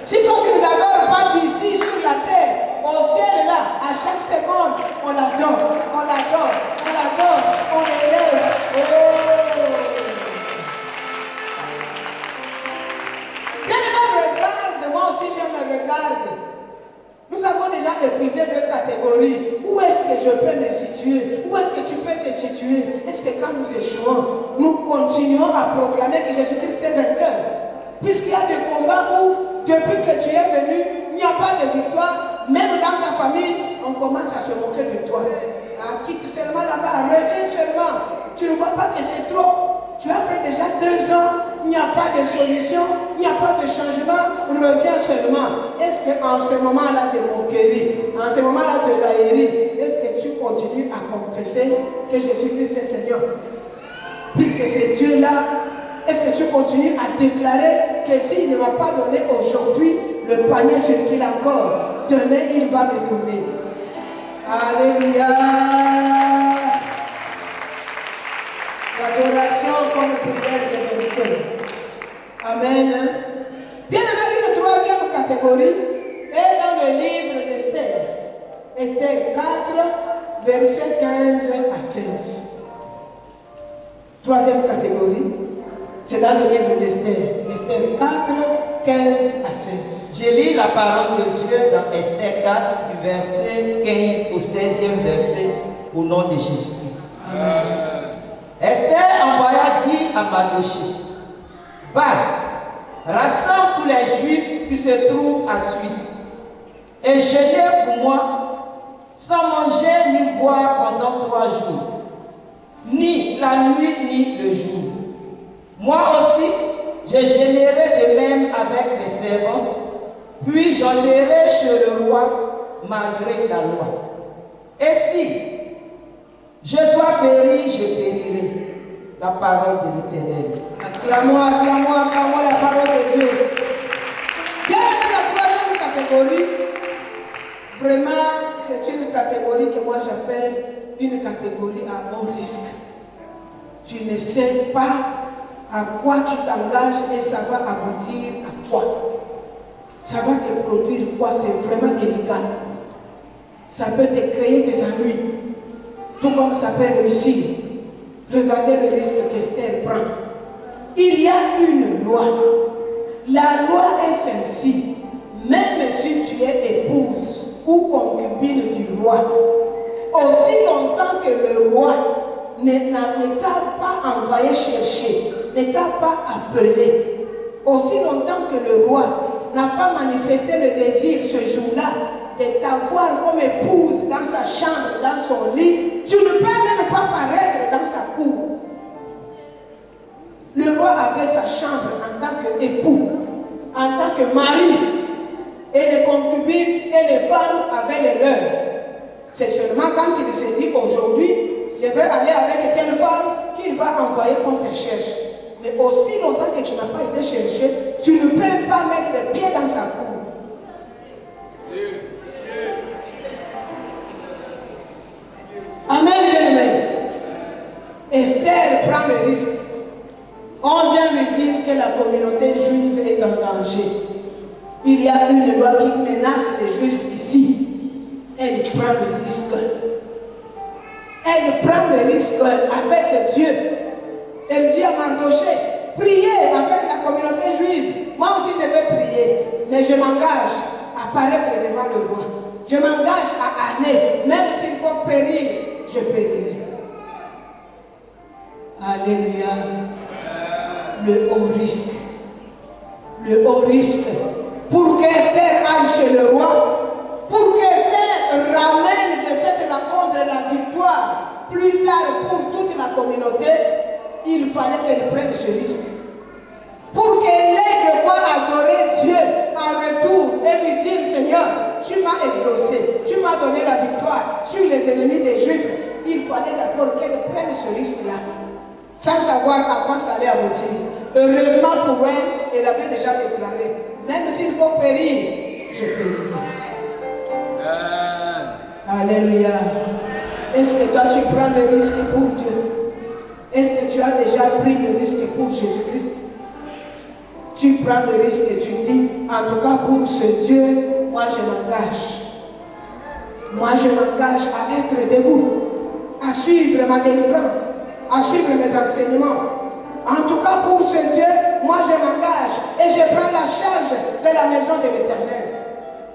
Si toi tu ne l'adores pas d'ici sur la terre, au ciel là, à chaque seconde, on l'adore, on l'adore, on l'adore, on l'élève. Oh! Bien aimé, regarde, moi aussi je me regarde. Nous avons déjà épuisé deux catégories. Où est-ce que je peux me situer? Où est-ce que tu peux te situer? Est-ce que quand nous échouons, nous continuons à proclamer que Jésus-Christ est vainqueur? Puisqu'il y a des combats où, depuis que tu es venu, il n'y a pas de victoire. Même dans ta famille, on commence à se moquer de toi. Ah, quitte seulement là-bas, reviens seulement. Tu ne vois pas que c'est trop. Tu as fait déjà 2 ans, il n'y a pas de solution, il n'y a pas de changement, reviens seulement. Est-ce qu'en ce moment-là de moquerie, en ce moment-là de raillerie, est-ce que tu continues à confesser que Jésus-Christ est Seigneur? Puisque c'est Dieu-là, est-ce que tu continues à déclarer que s'il ne m'a pas donné aujourd'hui le panier sur qui l'accord, demain il va me donner? Alléluia! L'adoration comme prière de vérité. Amen. Bien aimé, une troisième catégorie est dans le livre d'Esther. Esther 4, versets 15 à 16. Troisième catégorie, c'est dans le livre d'Esther. Esther 4, 15 à 16. Je lis la parole de Dieu dans Esther 4, du verset 15 au 16e verset, au nom de Jésus-Christ. Amen. Esther envoya dire à Mardochée, va, rassemble tous les Juifs qui se trouvent à suivre, et jeûnez pour moi, sans manger ni boire pendant 3 jours, ni la nuit ni le jour. Moi aussi, je jeûnerai de même avec mes servantes, puis j'enverrai chez le roi malgré la loi. Et si je dois périr, je périrai. La parole de l'Éternel. Acclamons la parole de Dieu. Bien que la troisième catégorie, vraiment, c'est une catégorie que moi j'appelle une catégorie à haut risque. tu ne sais pas à quoi tu t'engages et ça va aboutir à quoi. Ça va te produire quoi? C'est vraiment délicat. Ça peut te créer des ennuis. Tout comme ça peut réussir. Regardez le risque qu'Esther prend. Il y a une loi. La loi est celle-ci. Même si tu es épouse ou concubine du roi, aussi longtemps que le roi ne t'a pas envoyé chercher, ne t'a pas appelé, aussi longtemps que le roi n'a pas manifesté le désir ce jour-là de t'avoir comme épouse dans sa chambre, dans son lit, tu ne peux même pas paraître dans sa cour. Le roi avait sa chambre en tant qu'époux, en tant que mari, et les concubines et les femmes avaient les leurs. C'est seulement quand il se dit aujourd'hui, je vais aller avec telle femme qu'il va envoyer qu'on te cherche. Mais aussi longtemps que tu n'as pas été cherché, tu ne peux pas mettre les pieds dans sa cour. Amen, amen. Esther prend le risque. On vient lui dire que la communauté juive est en danger. Il y a une loi qui menace les juifs ici. Elle prend le risque. Elle prend le risque avec Dieu. Elle dit à Mardoché, priez avec la communauté juive. Moi aussi je vais prier. Mais je m'engage à paraître devant le roi. Je m'engage à aller. Même s'il faut périr, je périrai. Alléluia. Le haut risque. Le haut risque. Pour qu'Esther aille chez le roi, pour qu'Esther ramène de cette rencontre la victoire, plus tard pour toute la communauté, il fallait qu'elle prenne ce risque. Pour qu'elle ait de quoi adorer Dieu en retour et lui dire, Seigneur, tu m'as exaucé, tu m'as donné la victoire sur les ennemis des Juifs. Il fallait d'abord qu'elle prenne ce risque-là, sans savoir à quoi ça allait aboutir. Heureusement pour elle, elle avait déjà déclaré, même s'il faut périr, je périrai. Alléluia. Est-ce que toi tu prends le risque pour Dieu? Est-ce que tu as déjà pris le risque pour Jésus-Christ? Tu prends le risque et tu dis, en tout cas pour ce Dieu, moi je m'engage. Moi je m'engage à être debout, à suivre ma délivrance, à suivre mes enseignements. En tout cas pour ce Dieu, moi je m'engage et je prends la charge de la maison de l'Éternel.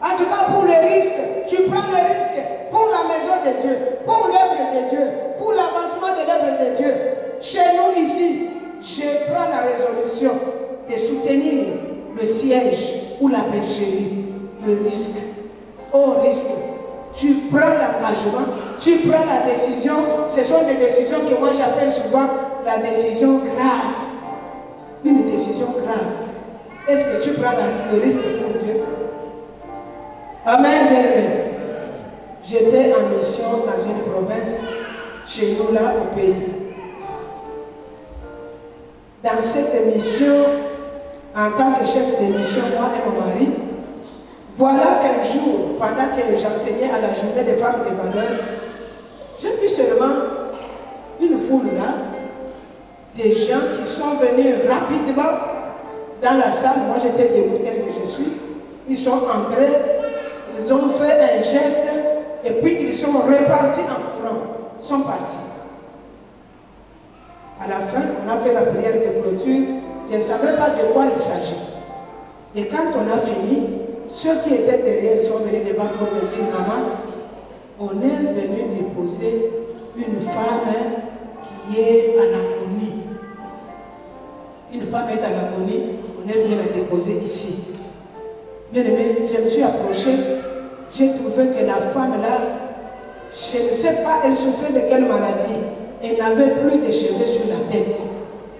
En tout cas pour le risque, tu prends le risque pour la maison de Dieu, pour l'œuvre de Dieu, pour l'avancement de l'œuvre de Dieu. Chez nous ici, je prends la résolution de soutenir le siège ou la bergerie, le risque. Au risque, tu prends l'engagement, tu prends la décision. Ce sont des décisions que moi j'appelle souvent la décision grave. Une décision grave. Est-ce que tu prends le risque pour Dieu? Amen, bien. J'étais en mission dans une province, chez nous là au pays. Dans cette mission, en tant que chef de mission, moi et mon mari, voilà qu'un jour, pendant que j'enseignais à la journée des femmes de valeur, j'ai vu seulement une foule là, des gens qui sont venus rapidement dans la salle. Moi j'étais dégoûté que je suis. Ils sont entrés, ils ont fait un geste et puis ils sont repartis en courant. Ils sont partis. À la fin, on a fait la prière de clôture. Je ne savais pas de quoi il s'agit. Et quand on a fini, ceux qui étaient derrière sont venus devant pour me dire, maman, on est venu déposer une femme qui est en agonie. Une femme est en agonie, on est venu la déposer ici. Bien aimé, je me suis approché, j'ai trouvé que la femme là, je ne sais pas, elle souffrait de quelle maladie. Elle n'avait plus de cheveux sur la tête.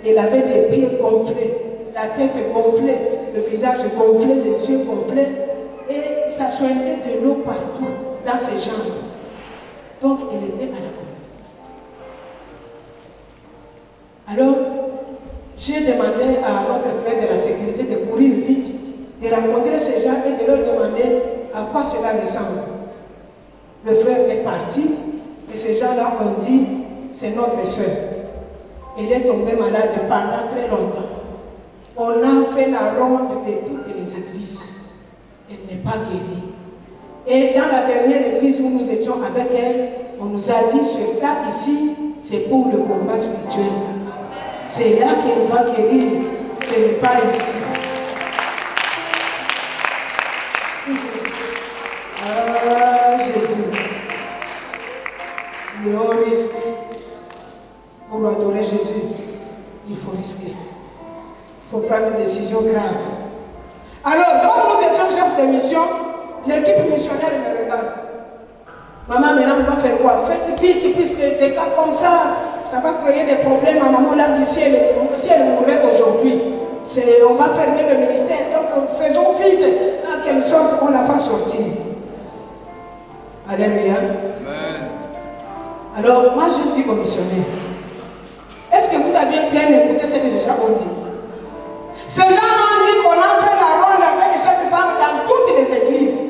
Elle avait des pieds gonflés, la tête gonflée, le visage gonflé, les yeux gonflés. Et ça soignait de l'eau partout, dans ses jambes. Donc, elle était à la cour. Alors, j'ai demandé à notre frère de la sécurité de courir vite, de rencontrer ces gens et de leur demander à quoi cela ressemble. Le frère est parti et ces gens-là ont dit, c'est notre soeur. Elle est tombée malade pendant très longtemps. On a fait la ronde de toutes les églises. Elle n'est pas guérie. Et dans la dernière église où nous étions avec elle, on nous a dit ce cas ici, c'est pour le combat spirituel. C'est là qu'elle va guérir. Ce n'est pas ici. Ah, Jésus. Le haut risque. Pour adorer Jésus, il faut risquer. Il faut prendre des décisions graves. Alors, quand nous étions chefs de mission, l'équipe missionnaire me regarde. Maman, maintenant, on va faire quoi? Faites vite, puisque des cas comme ça, ça va créer des problèmes à maman là, si elle mourait aujourd'hui. On va fermer le ministère. Donc, faisons vite, en quelle sorte qu'on la fasse sortir. Alléluia. Amen. Alors, moi, je dis aux missionnaires, est-ce que vous avez bien écouté ce que les gens ont dit? Ces gens ont dit qu'on a fait la ronde avec cette femme dans toutes les églises.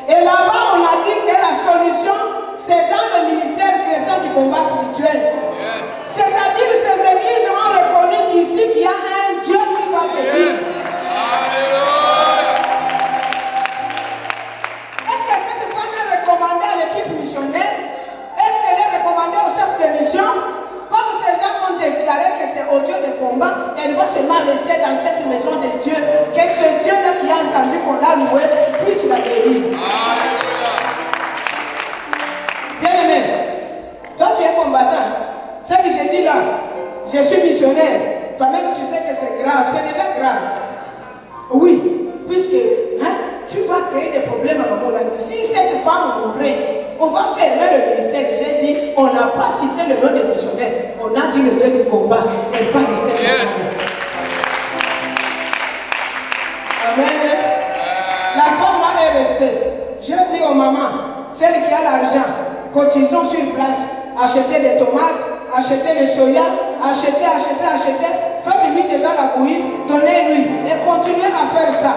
Et là-bas, on a dit que la solution, c'est dans le ministère chrétien du combat spirituel. Yes. C'est-à-dire que ces églises ont reconnu qu'ici, qu'il y a un Dieu qui va guérir. Est-ce que cette femme est recommandée à l'équipe missionnaire? Est-ce qu'elle est recommandée au chef de mission? Comme ces gens ont déclaré que c'est au Dieu de combat, elle va seulement rester dans cette maison de Dieu. Que ce Dieu-là qui a entendu qu'on l'a loué puisse la guérir. Bien-aimé, toi tu es combattant. Ce que j'ai dit là, je suis missionnaire. Toi-même tu sais que c'est grave, c'est déjà grave. Oui, puisque tu vas créer des problèmes à maman là. Si cette femme mourrait, on va fermer le ministère. J'ai dit, on n'a pas cité le nom des missionnaires. On a dit le Dieu du combat. Elle va rester yes. Amen. La femme là est restée. Je dis aux mamans, celle qui a l'argent, cotisons sur place, achetez des tomates, achetez le soya, achetez. Faites-lui déjà la bouillie, donnez-lui et continuez à faire ça.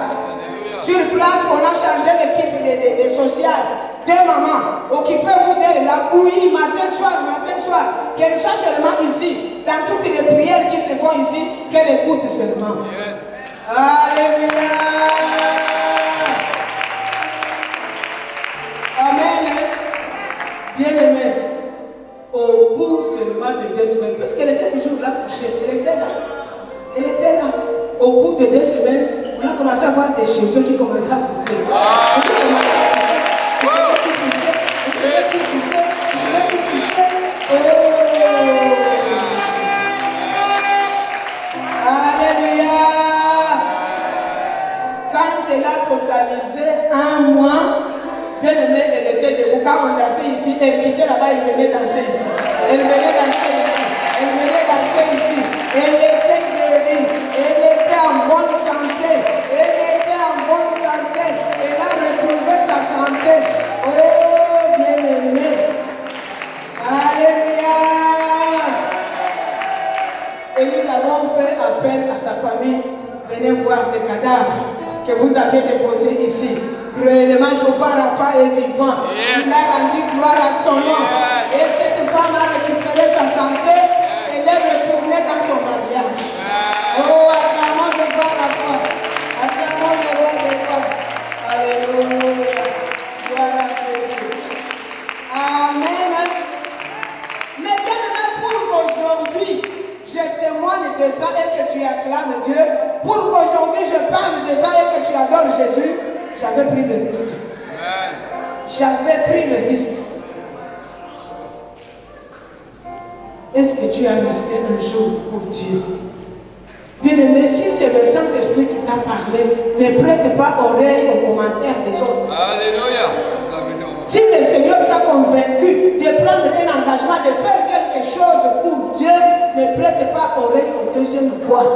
Sur place, on a chargé l'équipe des sociales. Deux mamans, occupez-vous d'elle, la bouillie, matin, soir. Qu'elle soit seulement ici, dans toutes les prières qui se font ici, qu'elle écoute seulement. Yes. Alléluia. Amen. Bien-aimé, au bout seulement de 2 semaines, parce qu'elle était toujours là couchée, elle était là. Au bout de 2 semaines, on a commencé à voir des cheveux qui commençaient à pousser. Alléluia. Quand elle a totalisé 1 mois, bien aimée, elle était debout. Quand on dansait ici, elle quittait là-bas, elle venait danser ici. Elle était guérie. Elle était en bonne santé. Elle a retrouvé sa santé. Oh, bien-aimé. Alléluia. Et nous avons fait appel à sa famille. Venez voir les cadavres que vous avez déposés ici. Réellement, Jehovah Rapha est vivant. Yes. Il a rendu gloire à son nom. Yes. Et cette femme a récupéré sa santé. Yes. Elle est retournée dans son mariage. Yes. Oh, acclamons Jehovah Rapha. Acclamons le roi de roi. Alléluia. Gloire à Jésus. Amen. Mais bien même pour aujourd'hui, je témoigne de ça et que tu acclames Dieu. Pour qu'aujourd'hui je parle de ça et que tu adores Jésus, j'avais pris le risque. J'avais pris le risque. Est-ce que tu as risqué un jour pour Dieu? Bien-aimé, si c'est le Saint-Esprit qui t'a parlé, ne prête pas oreille aux commentaires des autres. Alléluia. Si le Seigneur t'a convaincu de prendre un engagement, de faire quelque chose pour Dieu, ne prête pas oreille aux deuxièmes voix.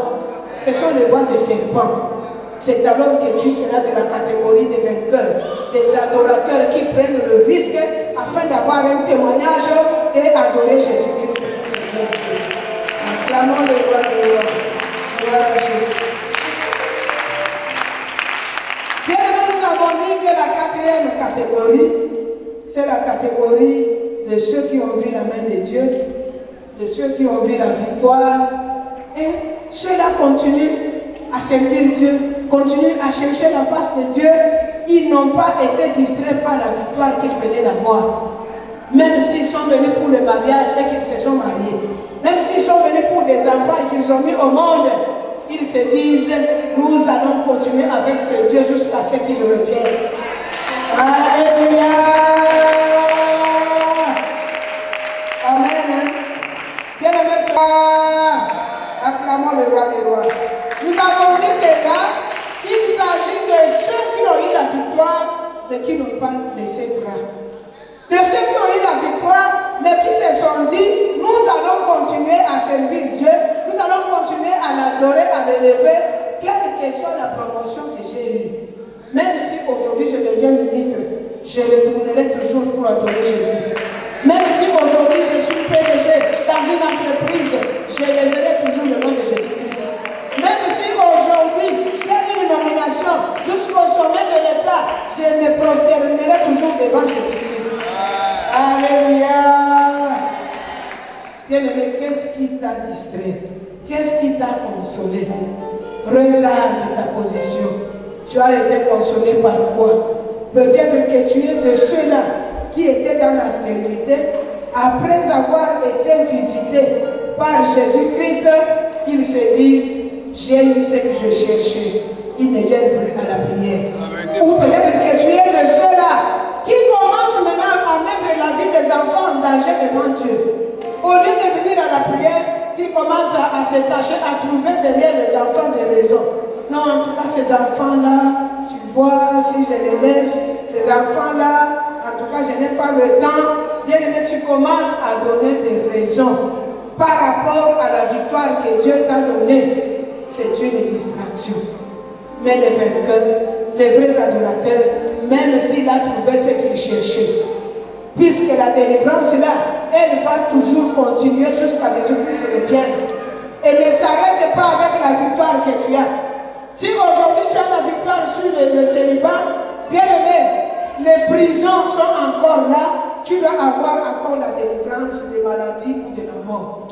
Ce sont les voix des serpents. C'est alors que tu seras de la catégorie des vainqueurs, des adorateurs qui prennent le risque afin d'avoir un témoignage et adorer Jésus-Christ. Acclamons le roi de roi. Gloire à Jésus. Bien, nous avons dit que la 4e catégorie, c'est la catégorie de ceux qui ont vu la main de Dieu de ceux qui ont vu la victoire. Et ceux-là continuent à servir Dieu, continuent à chercher la face de Dieu. Ils n'ont pas été distraits par la victoire qu'ils venaient d'avoir. Même s'ils sont venus pour le mariage et qu'ils se sont mariés, même s'ils sont venus pour des enfants et qu'ils ont mis au monde, ils se disent, nous allons continuer avec ce Dieu jusqu'à ce qu'il revienne. Alléluia. Amen. Bien-aimés, acclamons le roi des rois. Nous avons dit que là, il s'agit de ceux qui ont eu la victoire, mais qui n'ont pas laissé bras. De ceux qui ont eu la victoire, mais qui se sont dit, nous allons continuer à servir Dieu, nous allons continuer à l'adorer, à l'élever, quelle que soit la promotion que j'ai eue. Même si aujourd'hui je deviens ministre, je retournerai toujours pour adorer Jésus. Même si aujourd'hui je suis PDG dans une entreprise, je lèverai toujours le nom de Jésus-Christ. Même si aujourd'hui j'ai une nomination jusqu'au sommet de l'État, je me prosternerai toujours devant Jésus-Christ. Alléluia. Bien-aimé, qu'est-ce qui t'a distrait? Qu'est-ce qui t'a consolé? Regarde ta position. Tu as été consolé par quoi? Peut-être que tu es de ceux-là qui étaient dans la stérilité. Après avoir été visités par Jésus-Christ, ils se disent, j'ai eu ce que je cherchais. Ils ne viennent plus à la prière. Ou peut-être que tu es de ceux-là qui commencent maintenant à mettre la vie des enfants en danger devant Dieu. Au lieu de venir à la prière, ils commencent à se tâcher, à trouver derrière les enfants des raisons. Non, en tout cas, ces enfants-là, tu vois, si je les laisse, ces enfants-là, en tout cas, je n'ai pas le temps. Bien aimé, tu commences à donner des raisons par rapport à la victoire que Dieu t'a donnée. C'est une distraction. Mais les vainqueurs, les vrais adorateurs, même s'il a trouvé ce qu'il cherchait, puisque la délivrance là, elle va toujours continuer jusqu'à Jésus-Christ revienne. Et ne s'arrête pas avec la victoire que tu as. Si aujourd'hui tu as la victoire sur le célibat, bien aimé, les prisons sont encore là, tu vas avoir encore la délivrance des maladies ou de la mort.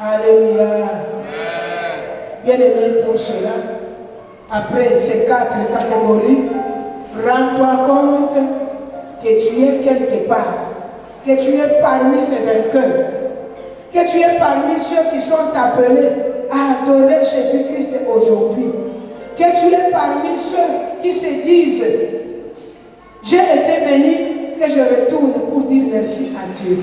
Alléluia. Bien aimé, pour cela, après ces 4 catégories, rends-toi compte que tu es quelque part, que tu es parmi ces vainqueurs, que tu es parmi ceux qui sont appelés à adorer Jésus-Christ aujourd'hui, que tu es parmi ceux qui se disent, j'ai été béni, que je retourne pour dire merci à Dieu.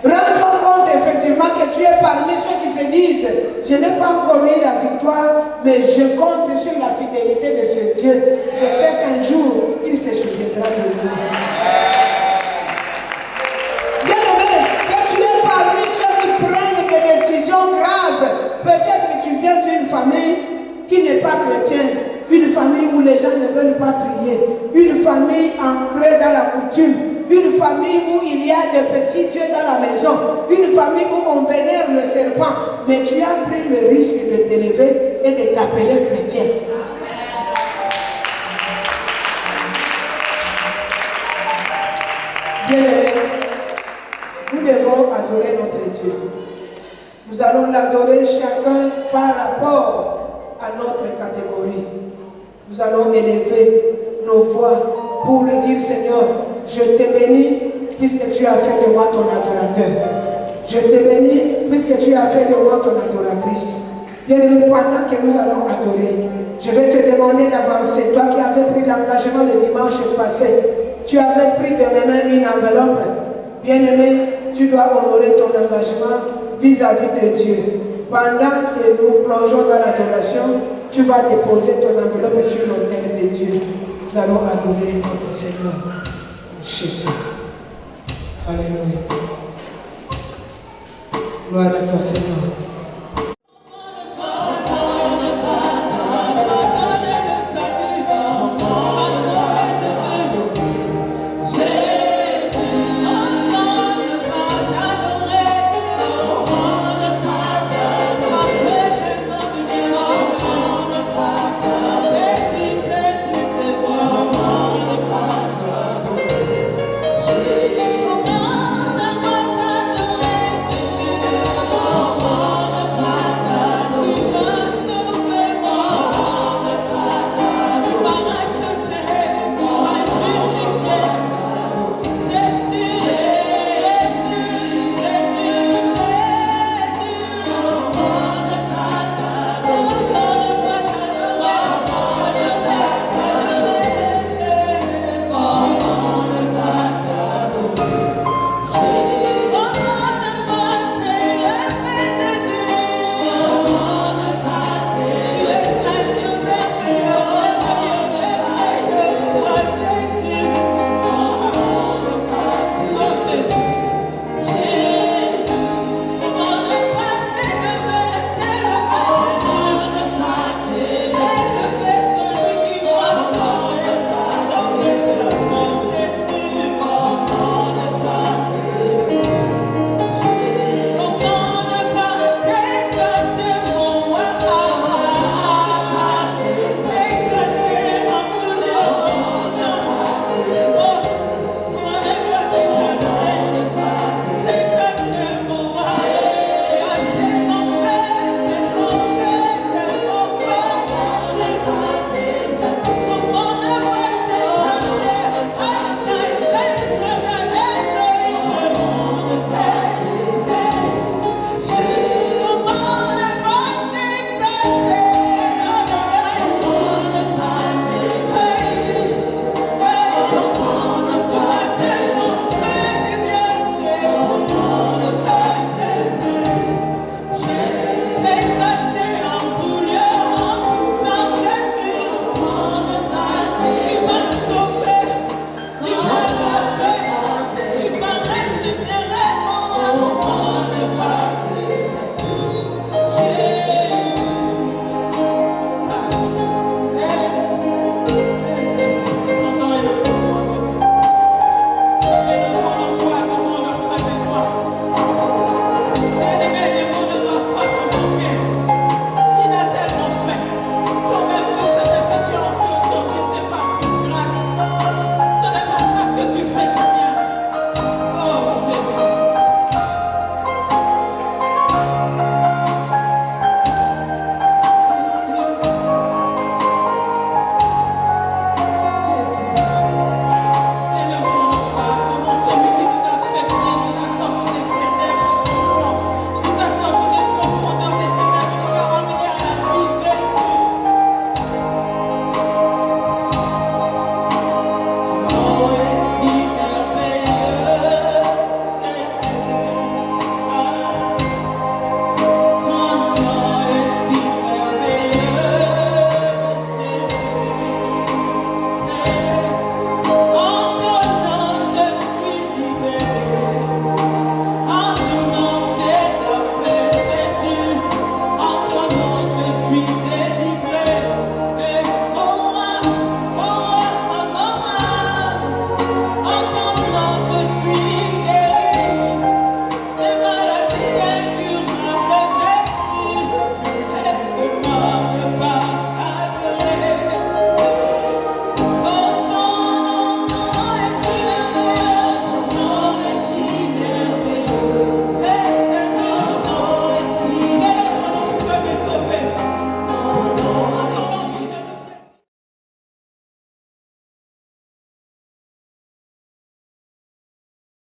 Rends-toi compte effectivement que tu es parmi ceux qui se disent, je n'ai pas encore eu la victoire, mais je compte sur la fidélité de ce Dieu. Je sais qu'un jour, il se souviendra de moi. Bien-aimé, que tu es parmi ceux qui prennent des décisions graves. Peut-être que tu viens d'une famille qui n'est pas chrétienne, une famille où les gens ne veulent pas prier, une famille ancrée dans la coutume, une famille où il y a des petits dieux dans la maison, une famille où on vénère le serpent, mais tu as pris le risque de t'élever et de t'appeler chrétien. Bien-aimés, nous devons adorer notre Dieu. Nous allons l'adorer chacun par rapport à notre catégorie. Nous allons élever nos voix pour lui dire, Seignor, je te bénis puisque tu as fait de moi ton adorateur. Je te bénis puisque tu as fait de moi ton adoratrice. Bien-aimé, pendant que nous allons adorer, je vais te demander d'avancer. Toi qui avais pris l'engagement le dimanche passé, tu avais pris de mes mains une enveloppe. Bien-aimé, tu dois honorer ton engagement vis-à-vis de Dieu. Pendant que nous plongeons dans l'adoration, tu vas déposer ton enveloppe sur l'autel de Dieu. Nous allons adorer notre Seigneur Jésus. Alléluia. Gloire à toi, Seigneur.